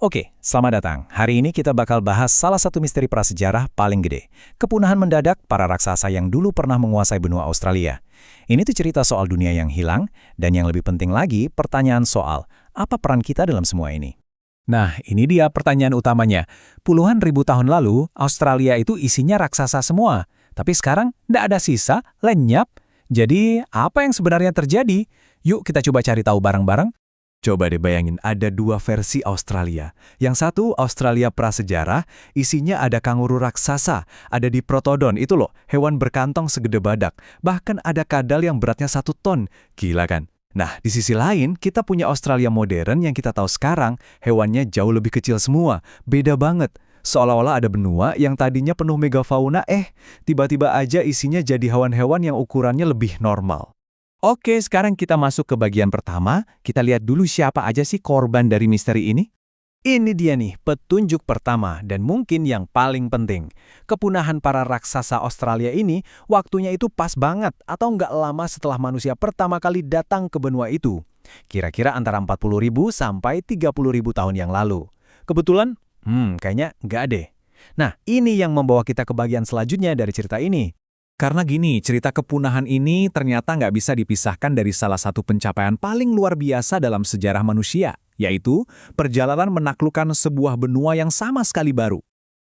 Oke, selamat datang. Hari ini kita bakal bahas salah satu misteri prasejarah paling gede. Kepunahan mendadak para raksasa yang dulu pernah menguasai benua Australia. Ini tuh cerita soal dunia yang hilang, dan yang lebih penting lagi, pertanyaan soal, apa peran kita dalam semua ini? Nah, ini dia pertanyaan utamanya. Puluhan ribu tahun lalu, Australia itu isinya raksasa semua. Tapi sekarang, nggak ada sisa, lenyap. Jadi, apa yang sebenarnya terjadi? Yuk kita coba cari tahu bareng-bareng. Coba deh bayangin, ada dua versi Australia. Yang satu, Australia prasejarah, isinya ada kanguru raksasa, ada Diprotodon, itu loh, hewan berkantong segede badak. Bahkan ada kadal yang beratnya 1 ton. Gila kan? Nah, di sisi lain, kita punya Australia modern yang kita tahu sekarang, hewannya jauh lebih kecil semua. Beda banget. Seolah-olah ada benua yang tadinya penuh megafauna, tiba-tiba aja isinya jadi hewan-hewan yang ukurannya lebih normal. Oke, sekarang kita masuk ke bagian pertama. Kita lihat dulu siapa aja sih korban dari misteri ini. Ini dia nih, petunjuk pertama dan mungkin yang paling penting. Kepunahan para raksasa Australia ini waktunya itu pas banget atau nggak lama setelah manusia pertama kali datang ke benua itu. Kira-kira antara 40.000 sampai 30.000 tahun yang lalu. Kebetulan? Kayaknya nggak deh. Nah, ini yang membawa kita ke bagian selanjutnya dari cerita ini. Karena gini, cerita kepunahan ini ternyata nggak bisa dipisahkan dari salah satu pencapaian paling luar biasa dalam sejarah manusia, yaitu perjalanan menaklukkan sebuah benua yang sama sekali baru.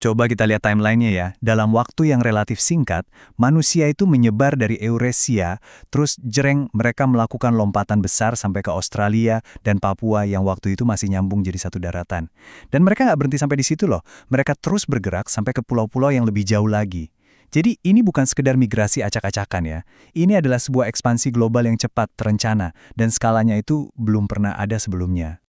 Coba kita lihat timeline-nya ya. Dalam waktu yang relatif singkat, manusia itu menyebar dari Eurasia, terus jereng mereka melakukan lompatan besar sampai ke Australia dan Papua yang waktu itu masih nyambung jadi satu daratan. Dan mereka nggak berhenti sampai di situ loh. Mereka terus bergerak sampai ke pulau-pulau yang lebih jauh lagi. Jadi ini bukan sekedar migrasi acak-acakan ya. Ini adalah sebuah ekspansi global yang cepat, terencana, dan skalanya itu belum pernah ada sebelumnya.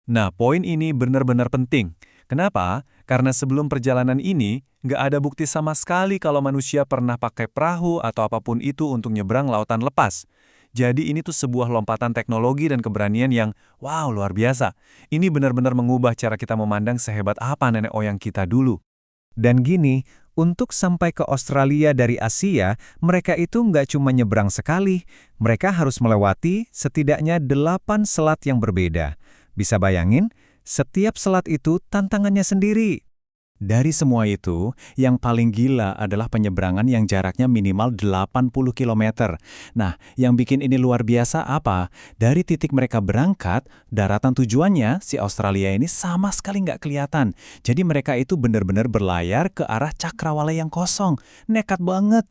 Nah, poin ini benar-benar penting. Kenapa? Karena sebelum perjalanan ini, nggak ada bukti sama sekali kalau manusia pernah pakai perahu atau apapun itu untuk nyebrang lautan lepas. Jadi ini tuh sebuah lompatan teknologi dan keberanian yang, wow, luar biasa. Ini benar-benar mengubah cara kita memandang sehebat apa nenek moyang kita dulu. Dan gini, untuk sampai ke Australia dari Asia, mereka itu nggak cuma nyebrang sekali, mereka harus melewati setidaknya 8 selat yang berbeda. Bisa bayangin, setiap selat itu tantangannya sendiri. Dari semua itu, yang paling gila adalah penyeberangan yang jaraknya minimal 80 km. Nah, yang bikin ini luar biasa apa? Dari titik mereka berangkat, daratan tujuannya, si Australia ini sama sekali nggak kelihatan. Jadi mereka itu benar-benar berlayar ke arah cakrawala yang kosong. Nekat banget.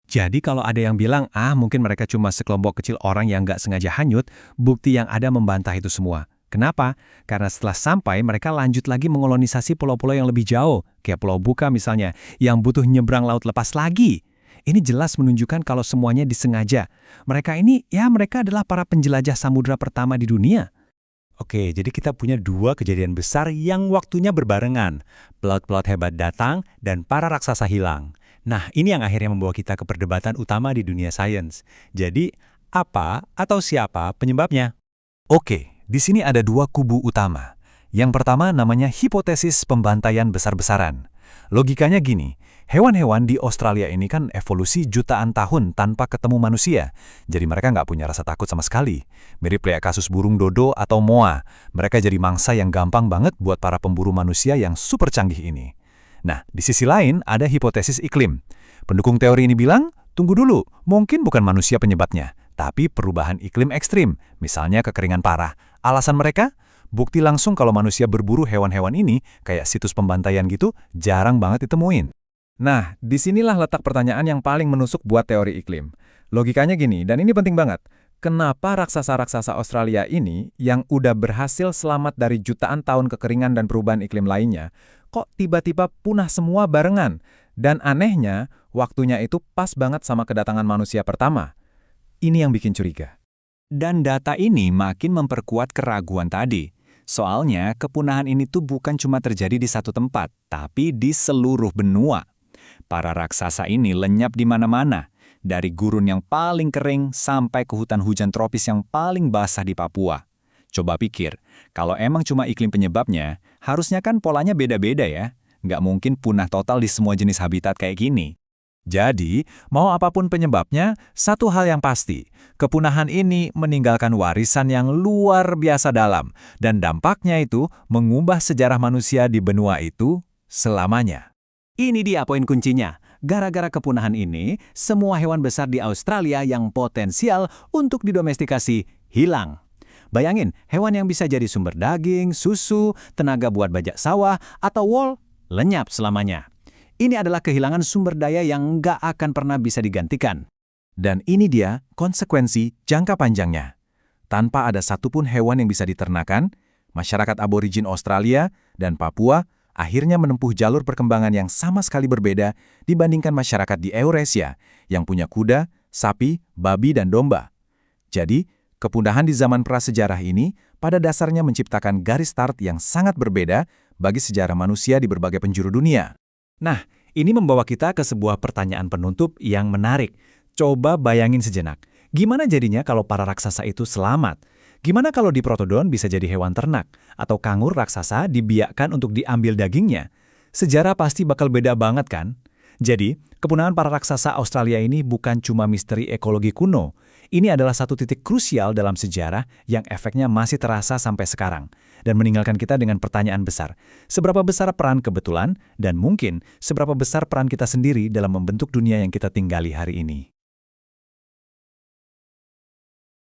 Jadi kalau ada yang bilang, mungkin mereka cuma sekelompok kecil orang yang nggak sengaja hanyut, bukti yang ada membantah itu semua. Kenapa? Karena setelah sampai, mereka lanjut lagi mengolonisasi pulau-pulau yang lebih jauh, kayak Pulau Buka misalnya, yang butuh nyebrang laut lepas lagi. Ini jelas menunjukkan kalau semuanya disengaja. Mereka ini, mereka adalah para penjelajah samudra pertama di dunia. Oke, jadi kita punya dua kejadian besar yang waktunya berbarengan. Pelaut-pelaut hebat datang dan para raksasa hilang. Nah, ini yang akhirnya membawa kita ke perdebatan utama di dunia sains. Jadi, apa atau siapa penyebabnya? Oke. Di sini ada dua kubu utama. Yang pertama namanya hipotesis pembantaian besar-besaran. Logikanya gini, hewan-hewan di Australia ini kan evolusi jutaan tahun tanpa ketemu manusia. Jadi mereka nggak punya rasa takut sama sekali. Mirip kayak kasus burung dodo atau moa. Mereka jadi mangsa yang gampang banget buat para pemburu manusia yang super canggih ini. Nah, di sisi lain ada hipotesis iklim. Pendukung teori ini bilang, tunggu dulu, mungkin bukan manusia penyebabnya, tapi perubahan iklim ekstrim, misalnya kekeringan parah. Alasan mereka? Bukti langsung kalau manusia berburu hewan-hewan ini, kayak situs pembantaian gitu, jarang banget ditemuin. Nah, disinilah letak pertanyaan yang paling menusuk buat teori iklim. Logikanya gini, dan ini penting banget. Kenapa raksasa-raksasa Australia ini, yang udah berhasil selamat dari jutaan tahun kekeringan dan perubahan iklim lainnya, kok tiba-tiba punah semua barengan? Dan anehnya, waktunya itu pas banget sama kedatangan manusia pertama. Ini yang bikin curiga. Dan data ini makin memperkuat keraguan tadi. Soalnya, kepunahan ini tuh bukan cuma terjadi di satu tempat, tapi di seluruh benua. Para raksasa ini lenyap di mana-mana, dari gurun yang paling kering sampai ke hutan hujan tropis yang paling basah di Papua. Coba pikir, kalau emang cuma iklim penyebabnya, harusnya kan polanya beda-beda ya. Nggak mungkin punah total di semua jenis habitat kayak gini. Jadi, mau apapun penyebabnya, satu hal yang pasti, kepunahan ini meninggalkan warisan yang luar biasa dalam, dan dampaknya itu mengubah sejarah manusia di benua itu selamanya. Ini dia poin kuncinya. Gara-gara kepunahan ini, semua hewan besar di Australia yang potensial untuk didomestikasi hilang. Bayangin, hewan yang bisa jadi sumber daging, susu, tenaga buat bajak sawah, atau wool, lenyap selamanya. Ini adalah kehilangan sumber daya yang nggak akan pernah bisa digantikan. Dan ini dia konsekuensi jangka panjangnya. Tanpa ada satupun hewan yang bisa diternakan, masyarakat aborigin Australia dan Papua akhirnya menempuh jalur perkembangan yang sama sekali berbeda dibandingkan masyarakat di Eurasia yang punya kuda, sapi, babi, dan domba. Jadi, kepunahan di zaman prasejarah ini pada dasarnya menciptakan garis start yang sangat berbeda bagi sejarah manusia di berbagai penjuru dunia. Nah, ini membawa kita ke sebuah pertanyaan penutup yang menarik. Coba bayangin sejenak, gimana jadinya kalau para raksasa itu selamat? Gimana kalau Diprotodon bisa jadi hewan ternak? Atau kangur raksasa dibiakkan untuk diambil dagingnya? Sejarah pasti bakal beda banget kan? Jadi, kepunahan para raksasa Australia ini bukan cuma misteri ekologi kuno. Ini adalah satu titik krusial dalam sejarah yang efeknya masih terasa sampai sekarang. Dan meninggalkan kita dengan pertanyaan besar. Seberapa besar peran kebetulan, dan mungkin seberapa besar peran kita sendiri dalam membentuk dunia yang kita tinggali hari ini?